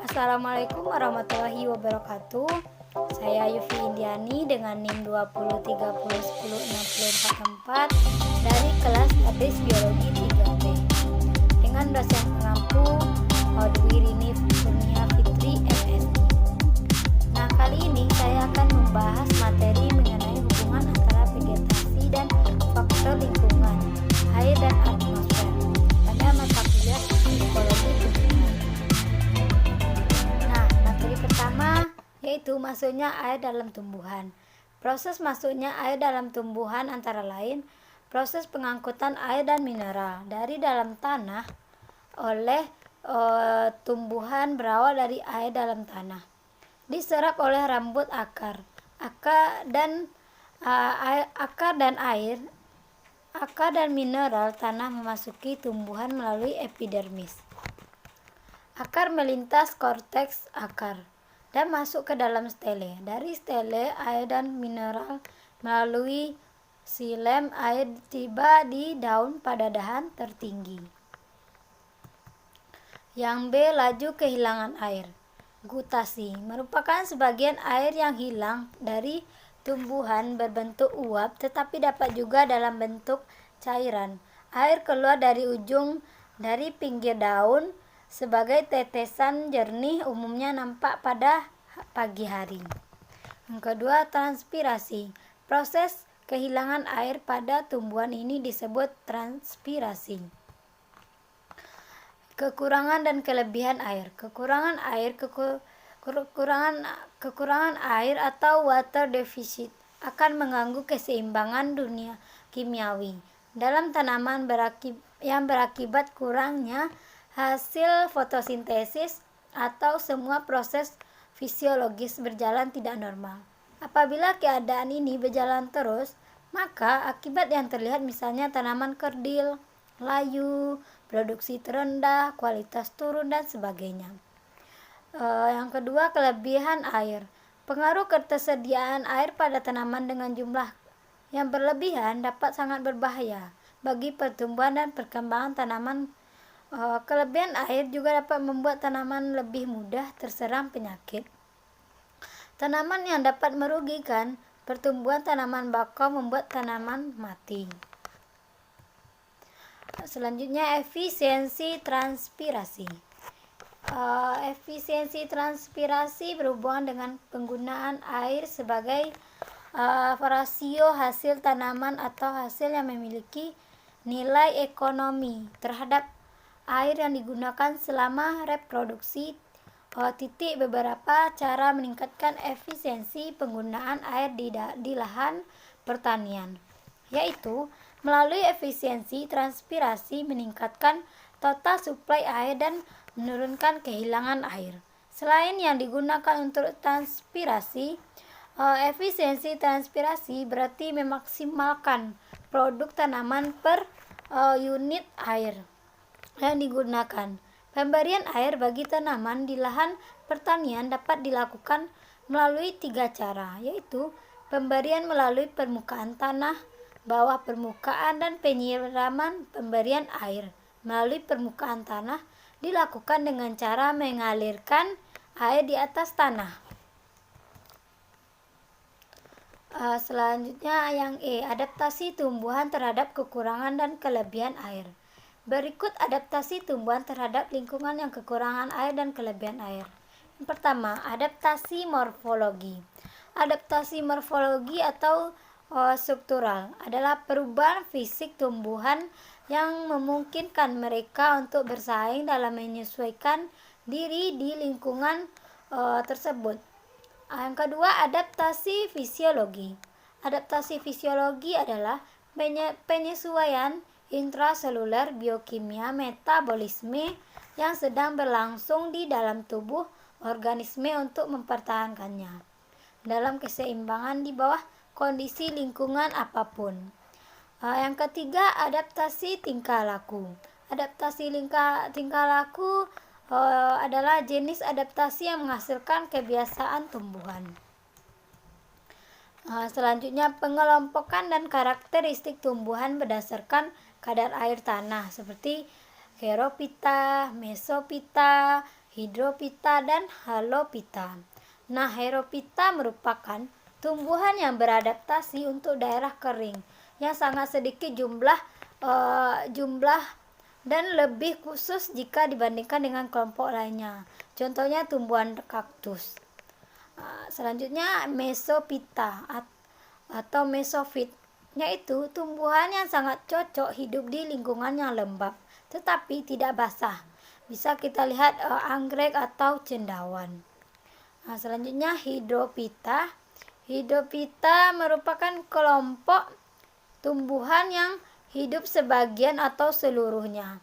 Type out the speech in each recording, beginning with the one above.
Assalamualaikum warahmatullahi wabarakatuh. Saya Yufi Indiani dengan NIM 2030101044 dari kelas Habis Biologi 3B dengan dosen pengampu Dwi Rini Kurnia Fitri MSI. Nah, kali ini saya akan membahas materi mengenai hubungan antara vegetasi dan faktor lingkungan, air dan atmosfer pada mata kuliah ekologi tumbuhan. Nah, materi pertama yaitu masuknya air dalam tumbuhan. Proses masuknya air dalam tumbuhan antara lain proses pengangkutan air dan mineral dari dalam tanah oleh tumbuhan berawal dari air dalam tanah, diserap oleh rambut akar dan mineral tanah memasuki tumbuhan melalui epidermis. Akar melintas korteks akar dan masuk ke dalam stele. Dari stele, air dan mineral melalui xilem air tiba di daun pada dahan tertinggi. Yang B. Laju kehilangan air. Gutasi merupakan sebagian air yang hilang dari tumbuhan berbentuk uap, tetapi dapat juga dalam bentuk cairan. Air keluar dari pinggir daun sebagai tetesan jernih, umumnya nampak pada pagi hari. Yang kedua, transpirasi. Proses kehilangan air pada tumbuhan ini disebut transpirasi. Kekurangan dan kelebihan air. Kekurangan air atau water deficit akan mengganggu keseimbangan dunia kimiawi dalam tanaman yang berakibat kurangnya hasil fotosintesis atau semua proses fisiologis berjalan tidak normal. Apabila keadaan ini berjalan terus, maka akibat yang terlihat misalnya tanaman kerdil, layu, produksi terendah, kualitas turun, dan sebagainya. Yang kedua, kelebihan air. Pengaruh ketersediaan air pada tanaman dengan jumlah yang berlebihan dapat sangat berbahaya bagi pertumbuhan dan perkembangan tanaman. Kelebihan air juga dapat membuat tanaman lebih mudah terserang penyakit. Tanaman yang dapat merugikan pertumbuhan tanaman bakau membuat tanaman mati. Selanjutnya, efisiensi transpirasi. Efisiensi transpirasi berhubungan dengan penggunaan air sebagai rasio hasil tanaman atau hasil yang memiliki nilai ekonomi terhadap air yang digunakan selama reproduksi. Beberapa cara meningkatkan efisiensi penggunaan air di lahan pertanian, yaitu melalui efisiensi transpirasi meningkatkan total suplai air dan menurunkan kehilangan air. Selain yang digunakan untuk transpirasi, efisiensi transpirasi berarti memaksimalkan produk tanaman per unit air yang digunakan. Pemberian air bagi tanaman di lahan pertanian dapat dilakukan melalui 3 cara, yaitu pemberian melalui permukaan tanah, bawah permukaan, dan penyiraman. Pemberian air melalui permukaan tanah dilakukan dengan cara mengalirkan air di atas tanah. Selanjutnya yang E, adaptasi tumbuhan terhadap kekurangan dan kelebihan air. Berikut adaptasi tumbuhan terhadap lingkungan yang kekurangan air dan kelebihan air. Yang pertama, adaptasi morfologi. Adaptasi morfologi atau struktural adalah perubahan fisik tumbuhan yang memungkinkan mereka untuk bersaing dalam menyesuaikan diri di lingkungan tersebut. Yang kedua, adaptasi fisiologi. Adaptasi fisiologi adalah penyesuaian intraseluler biokimia metabolisme yang sedang berlangsung di dalam tubuh organisme untuk mempertahankannya dalam keseimbangan di bawah kondisi lingkungan apapun. Yang ketiga, adaptasi tingkah laku. Adaptasi tingkah laku adalah jenis adaptasi yang menghasilkan kebiasaan tumbuhan. Selanjutnya, pengelompokan dan karakteristik tumbuhan berdasarkan kadar air tanah, seperti Xerophyta, Mesophyta, Hydrophyta, dan Halophyta. Nah, Xerophyta merupakan tumbuhan yang beradaptasi untuk daerah kering yang sangat sedikit jumlah dan lebih khusus jika dibandingkan dengan kelompok lainnya. Contohnya tumbuhan kaktus. Selanjutnya Mesophyta atau Mesophyt, yaitu tumbuhan yang sangat cocok hidup di lingkungan yang lembab tetapi tidak basah. Bisa kita lihat anggrek atau cendawan. Selanjutnya Hydrophyta. Hydrophyta merupakan kelompok tumbuhan yang hidup sebagian atau seluruhnya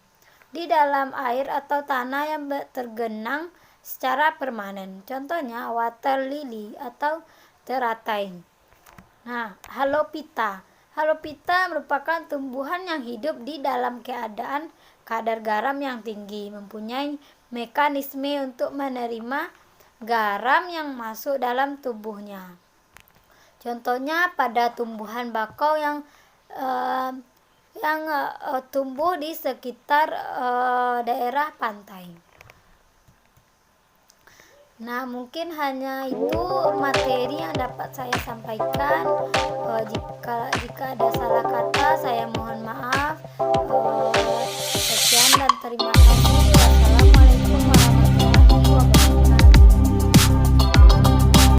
di dalam air atau tanah yang tergenang secara permanen. Contohnya water lily atau teratai. Nah, Halophyta. Halophyta merupakan tumbuhan yang hidup di dalam keadaan kadar garam yang tinggi, mempunyai mekanisme untuk menerima garam yang masuk dalam tubuhnya. Contohnya pada tumbuhan bakau yang tumbuh di sekitar daerah pantai. Nah, mungkin hanya itu materi yang dapat saya sampaikan. Jika ada salah kata, saya mohon maaf.